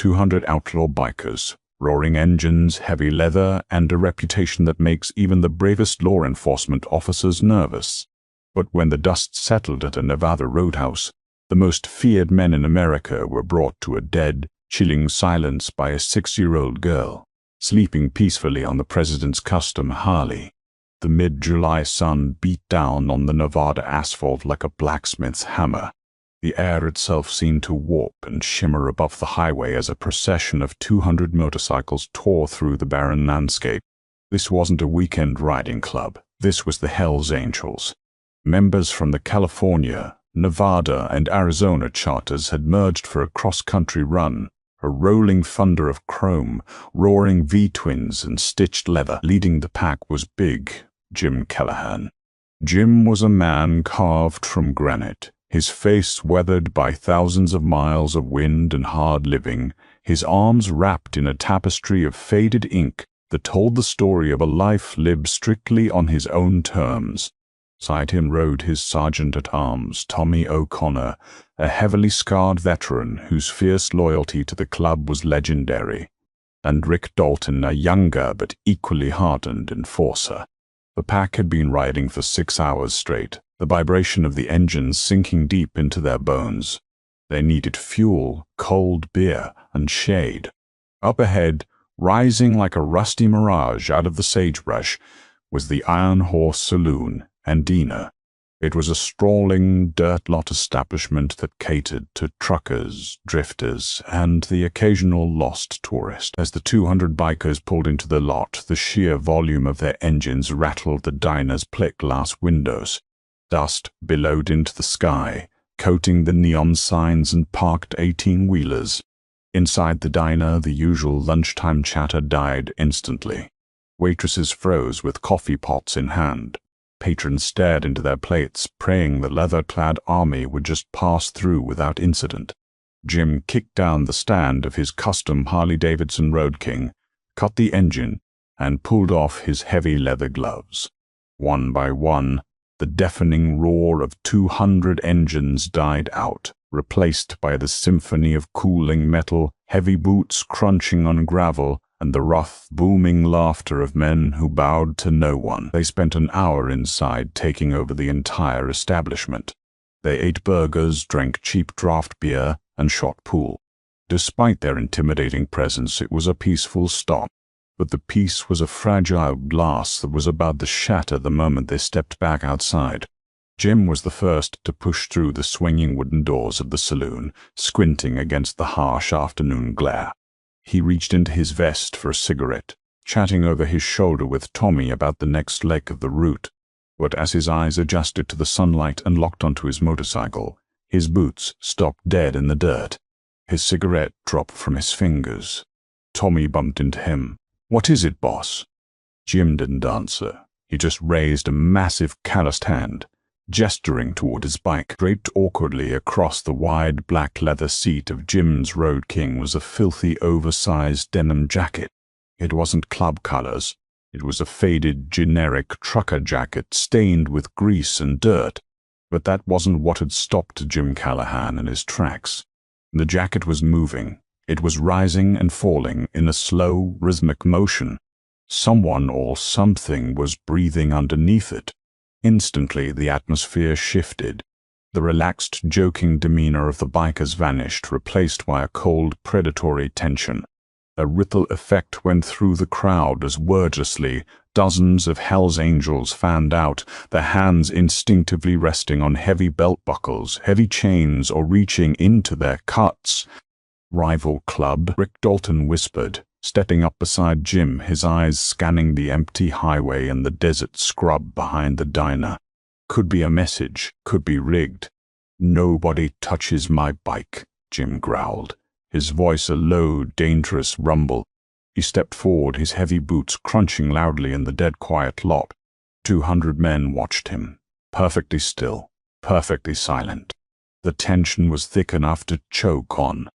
200 outlaw bikers, roaring engines, heavy leather, and a reputation that makes even the bravest law enforcement officers nervous. But when the dust settled at a Nevada roadhouse, the most feared men in America were brought to a dead, chilling silence by a 6-year-old girl, sleeping peacefully on the president's custom Harley. The mid-July sun beat down on the Nevada asphalt like a blacksmith's hammer. The air itself seemed to warp and shimmer above the highway as a procession of 200 motorcycles tore through the barren landscape. This wasn't a weekend riding club. This was the Hells Angels. Members from the California, Nevada, and Arizona charters had merged for a cross-country run, a rolling thunder of chrome, roaring V-twins, and stitched leather. Leading the pack was big Jim Callahan. Jim was a man carved from granite, his face weathered by thousands of miles of wind and hard living, his arms wrapped in a tapestry of faded ink that told the story of a life lived strictly on his own terms. Beside him rode his sergeant-at-arms, Tommy O'Connor, a heavily scarred veteran whose fierce loyalty to the club was legendary, and Rick Dalton, a younger but equally hardened enforcer. The pack had been riding for 6 hours straight, the vibration of the engines sinking deep into their bones. They needed fuel, cold beer, and shade. Up ahead, rising like a rusty mirage out of the sagebrush, was the Iron Horse Saloon and Dina. It was a sprawling, dirt-lot establishment that catered to truckers, drifters, and the occasional lost tourist. As the 200 bikers pulled into the lot, the sheer volume of their engines rattled the diner's plate-glass windows. Dust billowed into the sky, coating the neon signs and parked 18-wheelers. Inside the diner, the usual lunchtime chatter died instantly. Waitresses froze with coffee pots in hand. Patrons stared into their plates, praying the leather-clad army would just pass through without incident. Jim kicked down the stand of his custom Harley-Davidson Road King, cut the engine, and pulled off his heavy leather gloves. One by one, the deafening roar of 200 engines died out, replaced by the symphony of cooling metal, heavy boots crunching on gravel, and the rough, booming laughter of men who bowed to no one. They spent an hour inside taking over the entire establishment. They ate burgers, drank cheap draft beer, and shot pool. Despite their intimidating presence, it was a peaceful stop. But the peace was a fragile glass that was about to shatter the moment they stepped back outside. Jim was the first to push through the swinging wooden doors of the saloon, squinting against the harsh afternoon glare. He reached into his vest for a cigarette, chatting over his shoulder with Tommy about the next leg of the route. But as his eyes adjusted to the sunlight and locked onto his motorcycle, his boots stopped dead in the dirt. His cigarette dropped from his fingers. Tommy bumped into him. "What is it, boss?" Jim didn't answer. He just raised a massive calloused hand, gesturing toward his bike. Draped awkwardly across the wide black leather seat of Jim's Road King was a filthy, oversized denim jacket. It wasn't club colors. It was a faded, generic trucker jacket stained with grease and dirt. But that wasn't what had stopped Jim Callahan in his tracks. The jacket was moving. It was rising and falling in a slow, rhythmic motion. Someone or something was breathing underneath it. Instantly, the atmosphere shifted. The relaxed, joking demeanor of the bikers vanished, replaced by a cold, predatory tension. A ripple effect went through the crowd as wordlessly dozens of Hell's Angels fanned out, their hands instinctively resting on heavy belt buckles, heavy chains, or reaching into their cuts. "Rival club," Rick Dalton whispered, stepping up beside Jim, his eyes scanning the empty highway and the desert scrub behind the diner. "Could be a message, could be rigged." "Nobody touches my bike," Jim growled, his voice a low, dangerous rumble. He stepped forward, his heavy boots crunching loudly in the dead-quiet lot. 200 men watched him, perfectly still, perfectly silent. The tension was thick enough to choke on.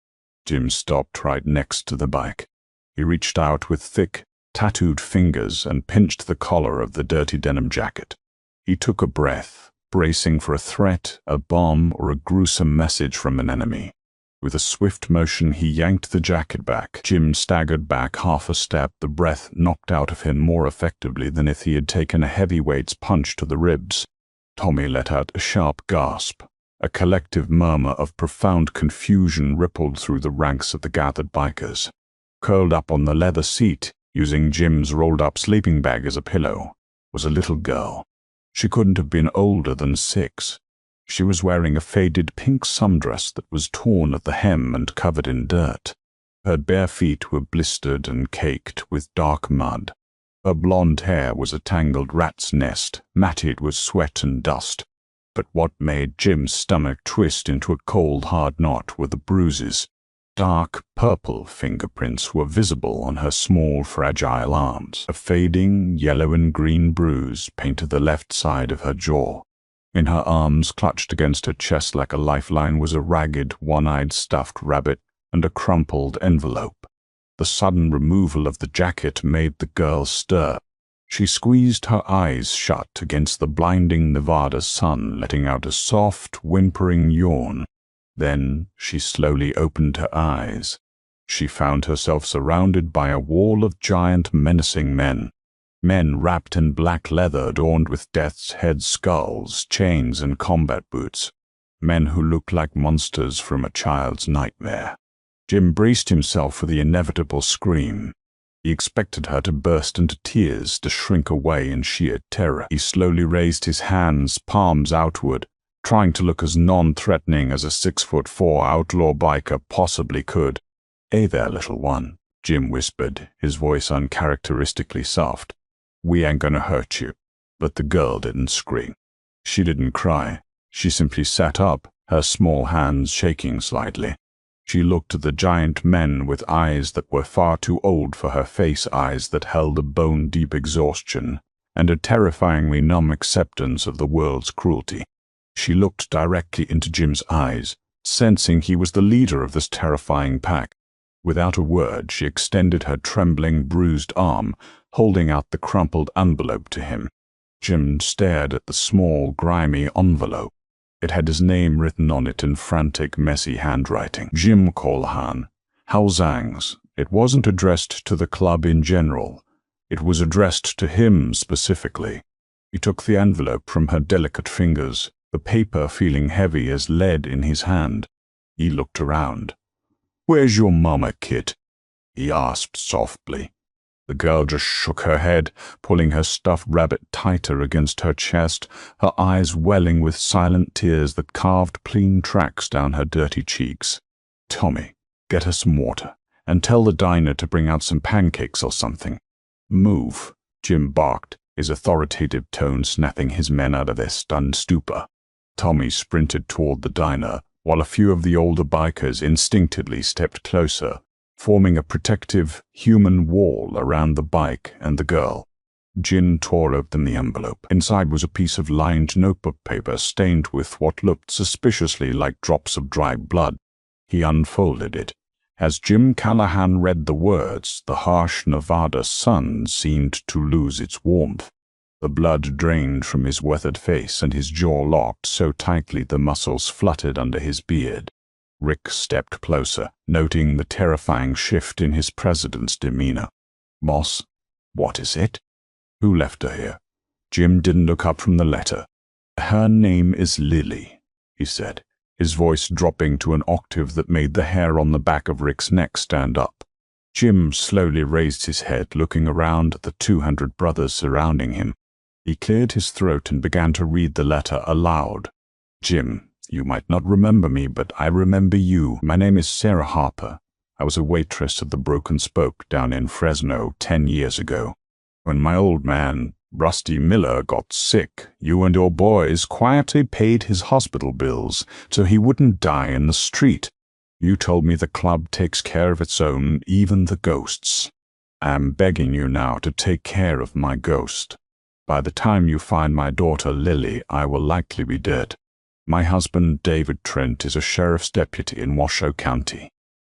Jim stopped right next to the bike. He reached out with thick, tattooed fingers and pinched the collar of the dirty denim jacket. He took a breath, bracing for a threat, a bomb, or a gruesome message from an enemy. With a swift motion, he yanked the jacket back. Jim staggered back half a step, the breath knocked out of him more effectively than if he had taken a heavyweight's punch to the ribs. Tommy let out a sharp gasp. A collective murmur of profound confusion rippled through the ranks of the gathered bikers. Curled up on the leather seat, using Jim's rolled-up sleeping bag as a pillow, was a little girl. She couldn't have been older than 6. She was wearing a faded pink sundress that was torn at the hem and covered in dirt. Her bare feet were blistered and caked with dark mud. Her blonde hair was a tangled rat's nest, matted with sweat and dust. But what made Jim's stomach twist into a cold, hard knot were the bruises. Dark purple fingerprints were visible on her small, fragile arms. A fading yellow and green bruise painted the left side of her jaw. In her arms, clutched against her chest like a lifeline, was a ragged, one-eyed stuffed rabbit and a crumpled envelope. The sudden removal of the jacket made the girl stir. She squeezed her eyes shut against the blinding Nevada sun, letting out a soft, whimpering yawn. Then she slowly opened her eyes. She found herself surrounded by a wall of giant, menacing men. Men wrapped in black leather adorned with death's head skulls, chains, and combat boots. Men who looked like monsters from a child's nightmare. Jim braced himself for the inevitable scream. He expected her to burst into tears, to shrink away in sheer terror. He slowly raised his hands, palms outward, trying to look as non-threatening as a 6'4" outlaw biker possibly could. "Hey there, little one," Jim whispered, his voice uncharacteristically soft. "We ain't gonna hurt you." But the girl didn't scream. She didn't cry. She simply sat up, her small hands shaking slightly. She looked at the giant men with eyes that were far too old for her face, eyes that held a bone-deep exhaustion and a terrifyingly numb acceptance of the world's cruelty. She looked directly into Jim's eyes, sensing he was the leader of this terrifying pack. Without a word, she extended her trembling, bruised arm, holding out the crumpled envelope to him. Jim stared at the small, grimy envelope. It had his name written on it in frantic, messy handwriting. Jim Colhan, Hao Zhang's. It wasn't addressed to the club in general. It was addressed to him specifically. He took the envelope from her delicate fingers, the paper feeling heavy as lead in his hand. He looked around. "Where's your mama, kid?" he asked softly. The girl just shook her head, pulling her stuffed rabbit tighter against her chest, her eyes welling with silent tears that carved clean tracks down her dirty cheeks. "Tommy, get her some water, and tell the diner to bring out some pancakes or something." "Move," Jim barked, his authoritative tone snapping his men out of their stunned stupor. Tommy sprinted toward the diner, while a few of the older bikers instinctively stepped closer, forming a protective, human wall around the bike and the girl. Jim tore open the envelope. Inside was a piece of lined notebook paper stained with what looked suspiciously like drops of dried blood. He unfolded it. As Jim Callahan read the words, the harsh Nevada sun seemed to lose its warmth. The blood drained from his weathered face and his jaw locked so tightly the muscles fluttered under his beard. Rick stepped closer, noting the terrifying shift in his president's demeanor. "Boss, what is it?" "Who left her here?" Jim didn't look up from the letter. "Her name is Lily," he said, his voice dropping to an octave that made the hair on the back of Rick's neck stand up. Jim slowly raised his head, looking around at the 200 brothers surrounding him. He cleared his throat and began to read the letter aloud. "Jim, you might not remember me, but I remember you. My name is Sarah Harper. I was a waitress at the Broken Spoke down in Fresno 10 years ago. When my old man, Rusty Miller, got sick, you and your boys quietly paid his hospital bills so he wouldn't die in the street. You told me the club takes care of its own, even the ghosts. I'm begging you now to take care of my ghost. By the time you find my daughter Lily, I will likely be dead. My husband, David Trent, is a sheriff's deputy in Washoe County.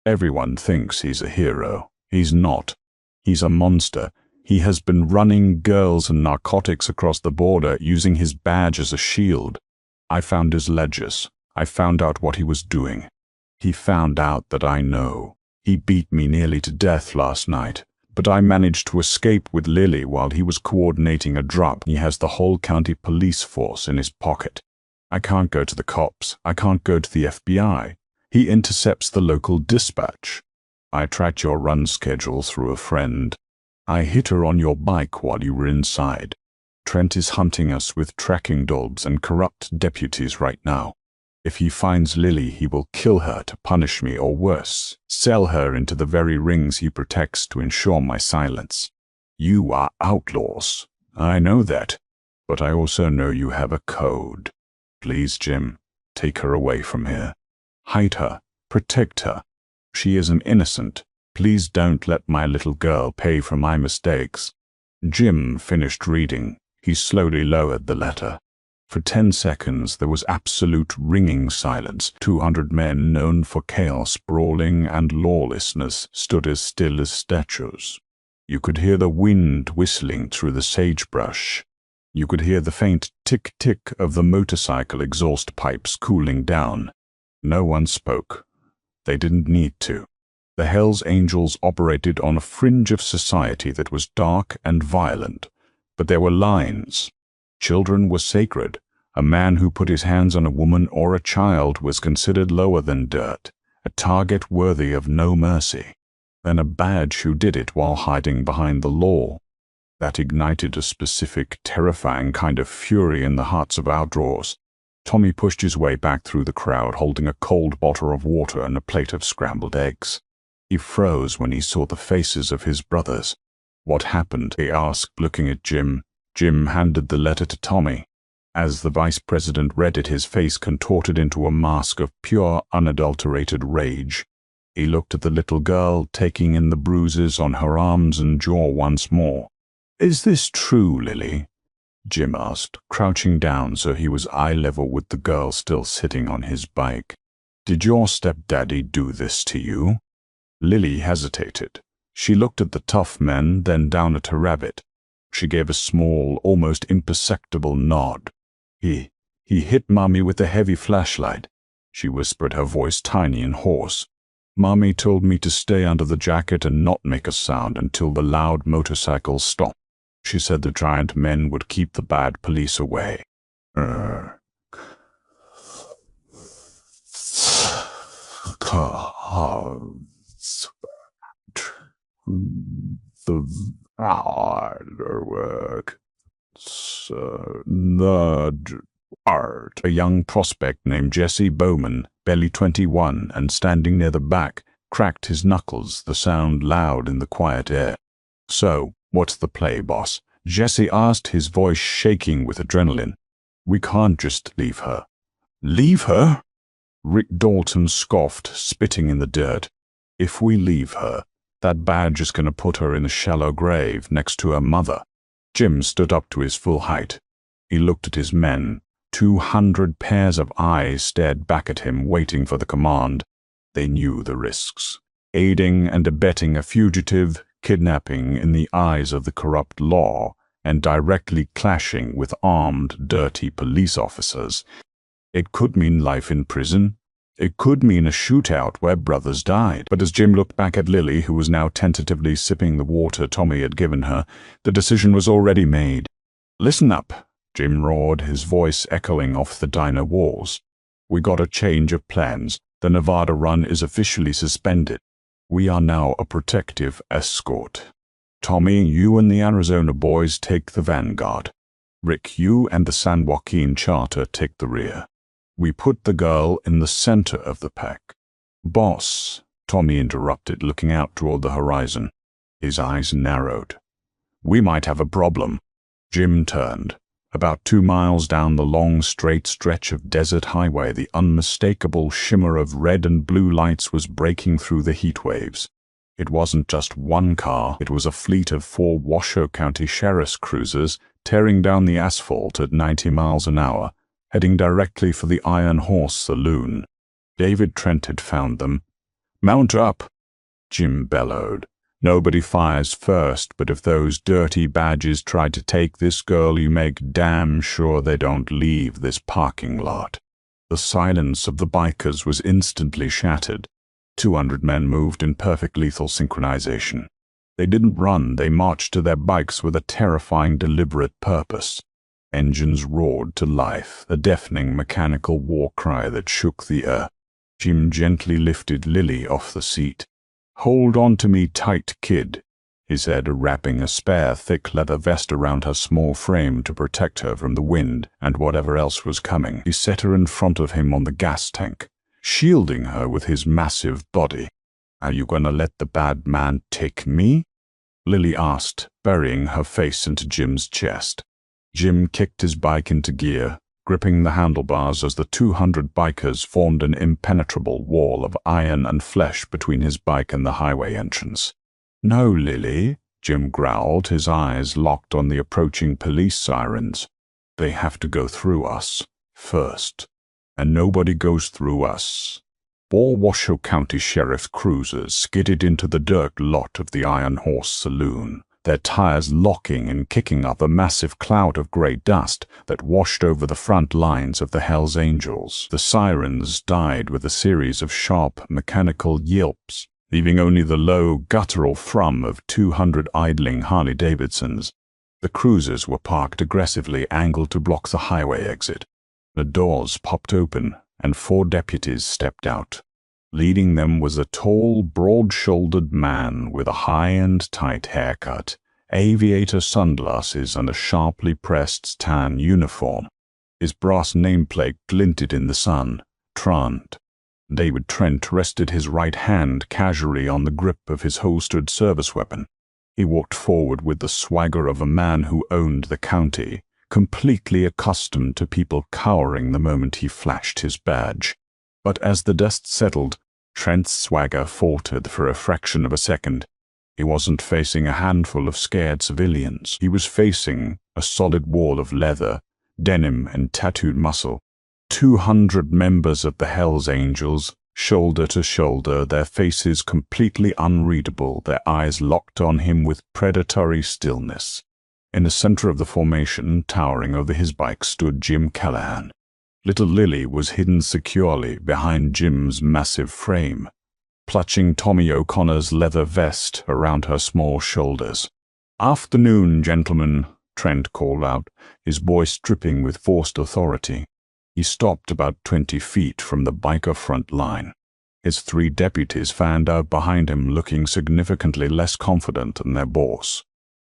Everyone thinks he's a hero. He's not. He's a monster. He has been running girls and narcotics across the border, using his badge as a shield. I found his ledgers. I found out what he was doing. He found out that I know. He beat me nearly to death last night, but I managed to escape with Lily while he was coordinating a drop. He has the whole county police force in his pocket. I can't go to the cops. I can't go to the FBI. He intercepts the local dispatch. I tracked your run schedule through a friend. I hit her on your bike while you were inside. Trent is hunting us with tracking dogs and corrupt deputies right now. If he finds Lily, he will kill her to punish me, or worse, sell her into the very rings he protects to ensure my silence. You are outlaws. I know that, but I also know you have a code. Please, Jim, take her away from here. Hide her. Protect her. She is an innocent. Please don't let my little girl pay for my mistakes. Jim finished reading. He slowly lowered the letter. For 10 seconds there was absolute ringing silence. 200 men known for chaos, brawling, and lawlessness stood as still as statues. You could hear the wind whistling through the sagebrush. You could hear the faint tick-tick of the motorcycle exhaust pipes cooling down. No one spoke. They didn't need to. The Hells Angels operated on a fringe of society that was dark and violent, but there were lines. Children were sacred. A man who put his hands on a woman or a child was considered lower than dirt, a target worthy of no mercy. Then a badge who did it while hiding behind the law. That ignited a specific, terrifying kind of fury in the hearts of outlaws. Tommy pushed his way back through the crowd, holding a cold bottle of water and a plate of scrambled eggs. He froze when he saw the faces of his brothers. What happened? He asked, looking at Jim. Jim handed the letter to Tommy. As the vice president read it, his face contorted into a mask of pure, unadulterated rage. He looked at the little girl, taking in the bruises on her arms and jaw once more. "Is this true, Lily?" Jim asked, crouching down so he was eye level with the girl still sitting on his bike. "Did your stepdaddy do this to you?" Lily hesitated. She looked at the tough men, then down at her rabbit. She gave a small, almost imperceptible nod. He hit Mommy with a heavy flashlight," she whispered, her voice tiny and hoarse. "Mommy told me to stay under the jacket and not make a sound until the loud motorcycle stopped. She said the giant men would keep the bad police away." The hard work. A young prospect named Jesse Bowman, barely 21 and standing near the back, cracked his knuckles, the sound loud in the quiet air. "So, what's the play, boss?" Jesse asked, his voice shaking with adrenaline. "We can't just leave her." "Leave her?" Rick Dalton scoffed, spitting in the dirt. "If we leave her, that badge is going to put her in a shallow grave next to her mother." Jim stood up to his full height. He looked at his men. 200 pairs of eyes stared back at him, waiting for the command. They knew the risks. Aiding and abetting a fugitive, kidnapping in the eyes of the corrupt law, and directly clashing with armed, dirty police officers. It could mean life in prison. It could mean a shootout where brothers died. But as Jim looked back at Lily, who was now tentatively sipping the water Tommy had given her, the decision was already made. "Listen up," Jim roared, his voice echoing off the diner walls. "We got a change of plans. The Nevada run is officially suspended. We are now a protective escort. Tommy, you and the Arizona boys take the vanguard. Rick, you and the San Joaquin charter take the rear. We put the girl in the center of the pack." "Boss," Tommy interrupted, looking out toward the horizon. His eyes narrowed. "We might have a problem." Jim turned. About 2 miles down the long, straight stretch of desert highway, the unmistakable shimmer of red and blue lights was breaking through the heat waves. It wasn't just one car, it was a fleet of 4 Washoe County sheriff's cruisers tearing down the asphalt at 90 miles an hour, heading directly for the Iron Horse Saloon. David Trent had found them. "Mount up," Jim bellowed. "Nobody fires first, but if those dirty badges try to take this girl, you make damn sure they don't leave this parking lot." The silence of the bikers was instantly shattered. 200 men moved in perfect lethal synchronization. They didn't run, they marched to their bikes with a terrifying, deliberate purpose. Engines roared to life, a deafening mechanical war cry that shook the earth. Jim gently lifted Lily off the seat. "Hold on to me tight, kid," he said, wrapping a spare, thick leather vest around her small frame to protect her from the wind and whatever else was coming. He set her in front of him on the gas tank, shielding her with his massive body. "Are you gonna let the bad man take me?" Lily asked, burying her face into Jim's chest. Jim kicked his bike into gear, gripping the handlebars as the 200 bikers formed an impenetrable wall of iron and flesh between his bike and the highway entrance. "No, Lily," Jim growled, his eyes locked on the approaching police sirens. "They have to go through us first, and nobody goes through us." Four Washoe County Sheriff cruisers skidded into the dirt lot of the Iron Horse Saloon, their tires locking and kicking up a massive cloud of gray dust that washed over the front lines of the Hells Angels. The sirens died with a series of sharp, mechanical yelps, leaving only the low, guttural thrum of 200 idling Harley-Davidsons. The cruisers were parked aggressively angled to block the highway exit. The doors popped open, and 4 deputies stepped out. Leading them was a tall, broad-shouldered man with a high and tight haircut, aviator sunglasses, and a sharply pressed tan uniform. His brass nameplate glinted in the sun. Trant. David Trent rested his right hand casually on the grip of his holstered service weapon. He walked forward with the swagger of a man who owned the county, completely accustomed to people cowering the moment he flashed his badge. But as the dust settled, Trent's swagger faltered for a fraction of a second. He wasn't facing a handful of scared civilians. He was facing a solid wall of leather, denim, and tattooed muscle. 200 members of the Hells Angels, shoulder to shoulder, their faces completely unreadable, their eyes locked on him with predatory stillness. In the center of the formation, towering over his bike, stood Jim Callahan. Little Lily was hidden securely behind Jim's massive frame, clutching Tommy O'Connor's leather vest around her small shoulders. "Afternoon, gentlemen," Trent called out, his voice dripping with forced authority. He stopped about 20 feet from the biker front line. His 3 deputies fanned out behind him, looking significantly less confident than their boss.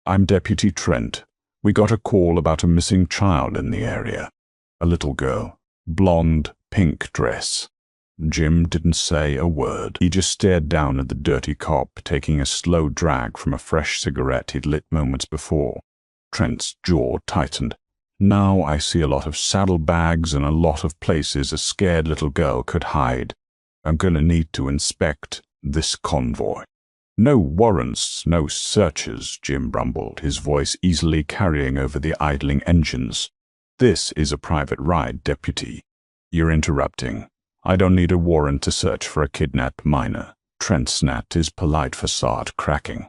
"I'm Deputy Trent. We got a call about a missing child in the area. A little girl. Blonde, pink dress." Jim didn't say a word. He just stared down at the dirty cop, taking a slow drag from a fresh cigarette he'd lit moments before. Trent's jaw tightened. "Now I see a lot of saddlebags and a lot of places a scared little girl could hide. I'm gonna need to inspect this convoy." "No warrants, no searches," Jim rumbled, his voice easily carrying over the idling engines. "This is a private ride, Deputy." "You're interrupting. I don't need a warrant to search for a kidnapped minor." Trent snapped, his polite facade cracking.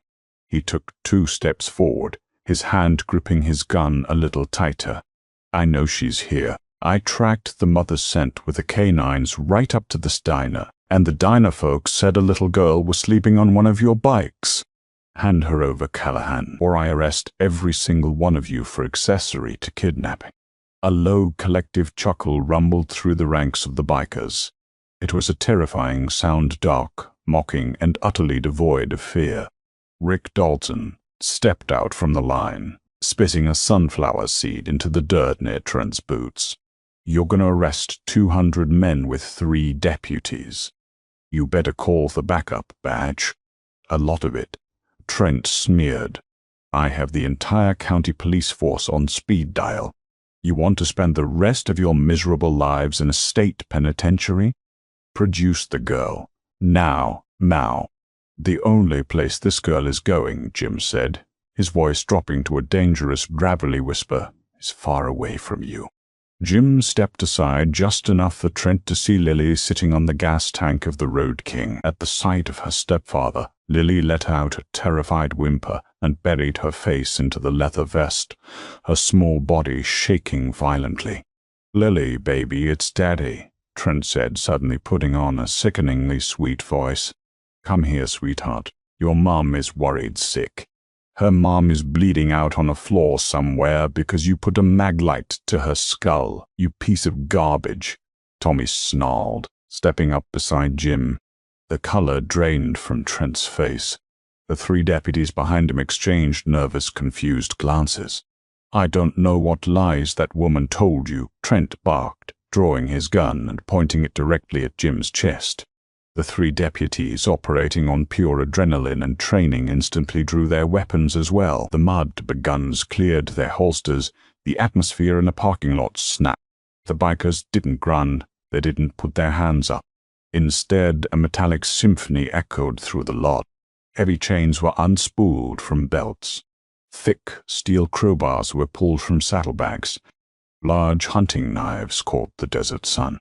He took 2 steps forward, his hand gripping his gun a little tighter. "I know she's here. I tracked the mother's scent with the canines right up to this diner, and the diner folks said a little girl was sleeping on one of your bikes. Hand her over, Callahan, or I arrest every single one of you for accessory to kidnapping." A low collective chuckle rumbled through the ranks of the bikers. It was a terrifying sound, dark, mocking, and utterly devoid of fear. Rick Dalton stepped out from the line, spitting a sunflower seed into the dirt near Trent's boots. "You're gonna arrest 200 men with 3 deputies. You better call the backup, Badge. A lot of it." Trent sneered. "I have the entire county police force on speed dial. You want to spend the rest of your miserable lives in a state penitentiary? Produce the girl. Now. "The only place this girl is going," Jim said, his voice dropping to a dangerous, gravelly whisper, "is far away from you." Jim stepped aside just enough for Trent to see Lily sitting on the gas tank of the Road King. At the sight of her stepfather, Lily let out a terrified whimper and buried her face into the leather vest, her small body shaking violently. "Lily, baby, it's Daddy." Trent said, suddenly putting on a sickeningly sweet voice. "Come here, sweetheart. Your mom is worried sick. Her mom is bleeding out on a floor somewhere because you put a maglite to her skull, you piece of garbage," Tommy snarled, stepping up beside Jim. The color drained from Trent's face. The three deputies behind him exchanged nervous, confused glances. "I don't know what lies that woman told you," Trent barked, drawing his gun and pointing it directly at Jim's chest. The three deputies, operating on pure adrenaline and training, instantly drew their weapons as well. The mud guns cleared their holsters. The atmosphere in the parking lot snapped. The bikers didn't grunt. They didn't put their hands up. Instead, a metallic symphony echoed through the lot. Heavy chains were unspooled from belts. Thick steel crowbars were pulled from saddlebags. Large hunting knives caught the desert sun.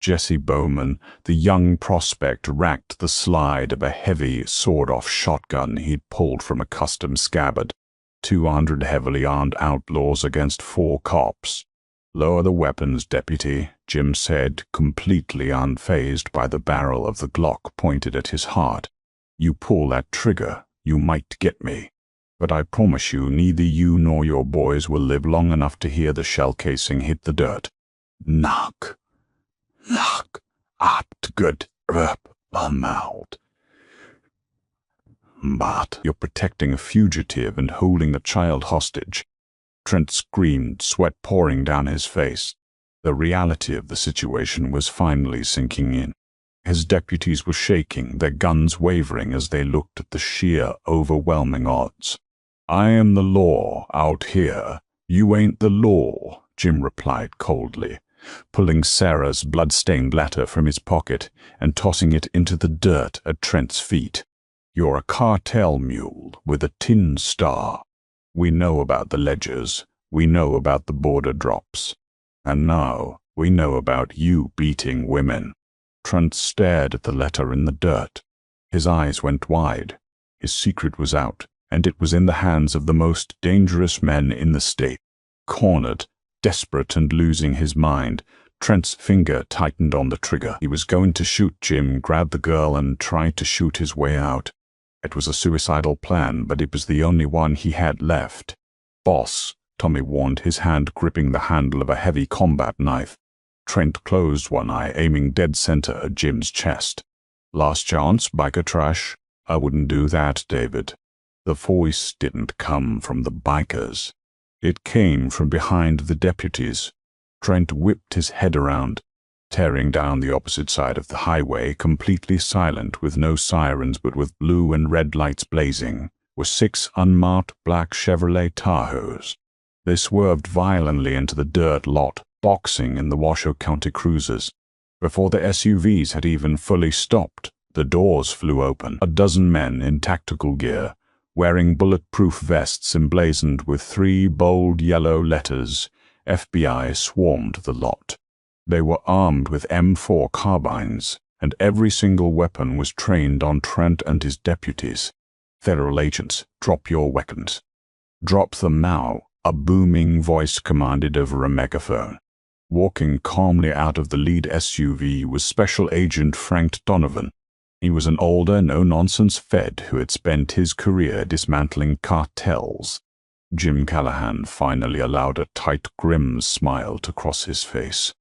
Jesse Bowman, the young prospect, racked the slide of a heavy, sawed-off shotgun he'd pulled from a custom scabbard. 200 heavily armed outlaws against 4 cops. "Lower the weapons, deputy," Jim said, completely unfazed by the barrel of the Glock pointed at his heart. "You pull that trigger, you might get me. But I promise you neither you nor your boys will live long enough to hear the shell casing hit the dirt." Knock. Knock. Apt good mouth. "But you're protecting a fugitive and holding the child hostage." Trent screamed, sweat pouring down his face. The reality of the situation was finally sinking in. His deputies were shaking, their guns wavering as they looked at the sheer, overwhelming odds. "I am the law out here. You ain't the law," Jim replied coldly, pulling Sarah's blood-stained letter from his pocket and tossing it into the dirt at Trent's feet. "You're a cartel mule with a tin star. We know about the ledgers. We know about the border drops. And now we know about you beating women." Trent stared at the letter in the dirt. His eyes went wide. His secret was out, and it was in the hands of the most dangerous men in the state. Cornered, desperate and losing his mind, Trent's finger tightened on the trigger. He was going to shoot Jim, grab the girl, and try to shoot his way out. It was a suicidal plan, but it was the only one he had left. "Boss," Tommy warned, his hand gripping the handle of a heavy combat knife. Trent closed one eye, aiming dead center at Jim's chest. "Last chance, biker trash." "I wouldn't do that, David." The voice didn't come from the bikers. It came from behind the deputies. Trent whipped his head around. Tearing down the opposite side of the highway, completely silent, with no sirens but with blue and red lights blazing, were 6 unmarked black Chevrolet Tahoes. They swerved violently into the dirt lot, boxing in the Washoe County cruisers. Before the SUVs had even fully stopped, the doors flew open. A dozen men in tactical gear, wearing bulletproof vests emblazoned with 3 bold yellow letters, FBI, swarmed the lot. They were armed with M4 carbines, and every single weapon was trained on Trent and his deputies. "Federal agents, drop your weapons." "Drop them now," a booming voice commanded over a megaphone. Walking calmly out of the lead SUV was Special Agent Frank Donovan. He was an older, no-nonsense Fed who had spent his career dismantling cartels. Jim Callahan finally allowed a tight, grim smile to cross his face.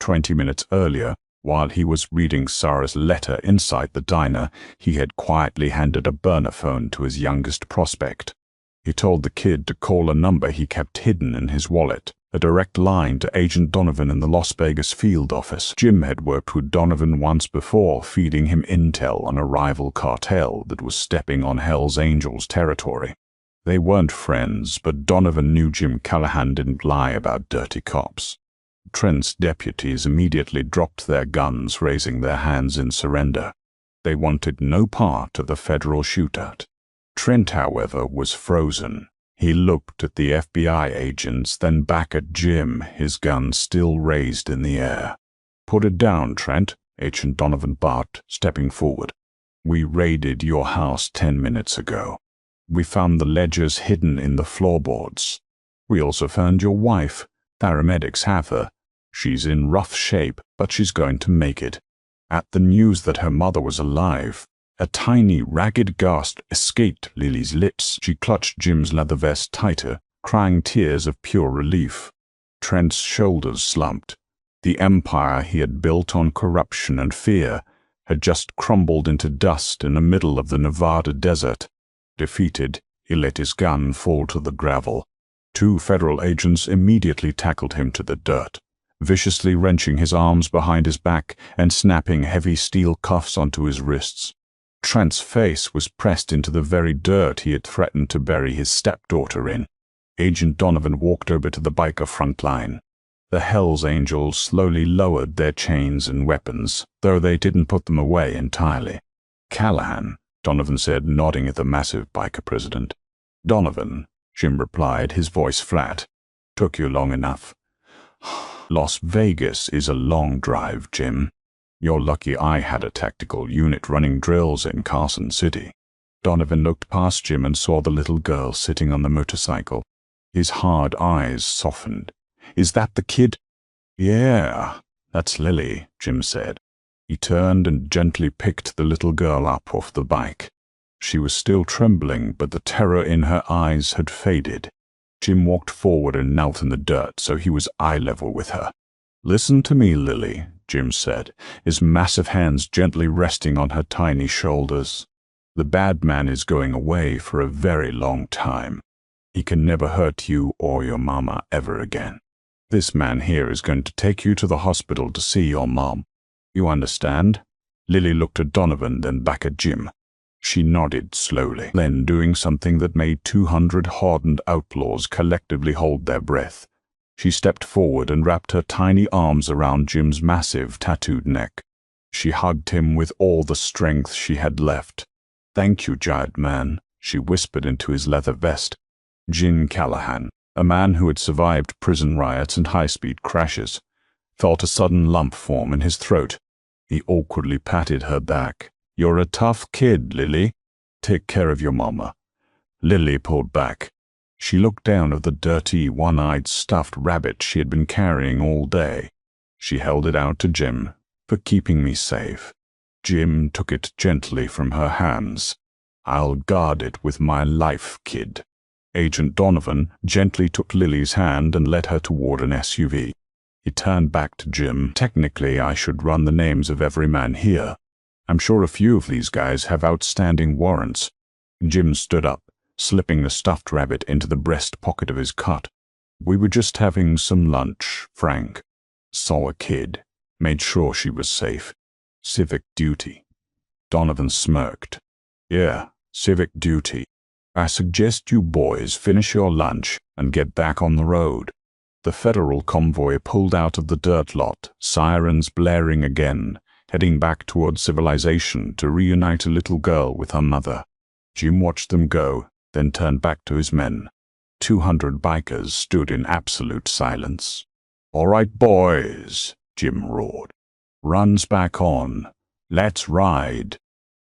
20 minutes earlier, while he was reading Sarah's letter inside the diner, he had quietly handed a burner phone to his youngest prospect. He told the kid to call a number he kept hidden in his wallet, a direct line to Agent Donovan in the Las Vegas field office. Jim had worked with Donovan once before, feeding him intel on a rival cartel that was stepping on Hell's Angels territory. They weren't friends, but Donovan knew Jim Callahan didn't lie about dirty cops. Trent's deputies immediately dropped their guns, raising their hands in surrender. They wanted no part of the federal shootout. Trent, however, was frozen. He looked at the FBI agents, then back at Jim, his gun still raised in the air. "Put it down, Trent," Agent Donovan barked, stepping forward. "We raided your house 10 minutes ago. We found the ledgers hidden in the floorboards. We also found your wife. Paramedics have her. She's in rough shape, but she's going to make it. At the news that her mother was alive, a tiny, ragged gasp escaped Lily's lips. She clutched Jim's leather vest tighter, crying tears of pure relief. Trent's shoulders slumped. The empire he had built on corruption and fear had just crumbled into dust in the middle of the Nevada desert. Defeated, he let his gun fall to the gravel. 2 federal agents immediately tackled him to the dirt, viciously wrenching his arms behind his back and snapping heavy steel cuffs onto his wrists. Trent's face was pressed into the very dirt he had threatened to bury his stepdaughter in. Agent Donovan walked over to the biker front line. The Hells Angels slowly lowered their chains and weapons, though they didn't put them away entirely. "Callahan," Donovan said, nodding at the massive biker president. "Donovan," Jim replied, his voice flat. "Took you long enough." "Las Vegas is a long drive, Jim. You're lucky I had a tactical unit running drills in Carson City." Donovan looked past Jim and saw the little girl sitting on the motorcycle. His hard eyes softened. "Is that the kid?" "Yeah, that's Lily," Jim said. He turned and gently picked the little girl up off the bike. She was still trembling, but the terror in her eyes had faded. Jim walked forward and knelt in the dirt so he was eye level with her. "Listen to me, Lily," Jim said, his massive hands gently resting on her tiny shoulders. "The bad man is going away for a very long time. He can never hurt you or your mama ever again. This man here is going to take you to the hospital to see your mom. You understand?" Lily looked at Donovan, then back at Jim. She nodded slowly, then doing something that made 200 hardened outlaws collectively hold their breath. She stepped forward and wrapped her tiny arms around Jim's massive, tattooed neck. She hugged him with all the strength she had left. "Thank you, giant man," she whispered into his leather vest. Jim Callahan, a man who had survived prison riots and high-speed crashes, felt a sudden lump form in his throat. He awkwardly patted her back. "You're a tough kid, Lily. Take care of your mama." Lily pulled back. She looked down at the dirty, one-eyed stuffed rabbit she had been carrying all day. She held it out to Jim. "For keeping me safe." Jim took it gently from her hands. "I'll guard it with my life, kid." Agent Donovan gently took Lily's hand and led her toward an SUV. He turned back to Jim. "Technically, I should run the names of every man here. I'm sure a few of these guys have outstanding warrants." Jim stood up, slipping the stuffed rabbit into the breast pocket of his coat. "We were just having some lunch, Frank. Saw a kid. Made sure she was safe. Civic duty." Donovan smirked. "Yeah, civic duty. I suggest you boys finish your lunch and get back on the road." The federal convoy pulled out of the dirt lot, sirens blaring again, heading back toward civilization to reunite a little girl with her mother. Jim watched them go, then turned back to his men. 200 bikers stood in absolute silence. "All right, boys," Jim roared. "Runs back on. Let's ride."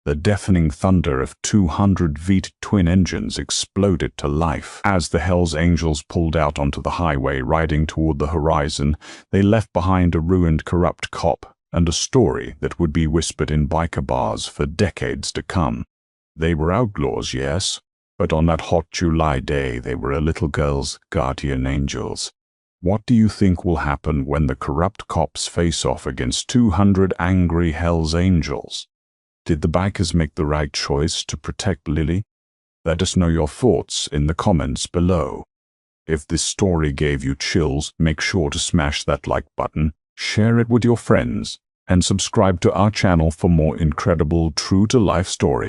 The deafening thunder of 200 V8 twin engines exploded to life. As the Hells Angels pulled out onto the highway riding toward the horizon, they left behind a ruined, corrupt cop and a story that would be whispered in biker bars for decades to come. They were outlaws, yes, but on that hot July day they were a little girl's guardian angels. What do you think will happen when the corrupt cops face off against 200 angry Hells Angels? Did the bikers make the right choice to protect Lily? Let us know your thoughts in the comments below. If this story gave you chills, make sure to smash that like button, share it with your friends, and subscribe to our channel for more incredible true-to-life stories.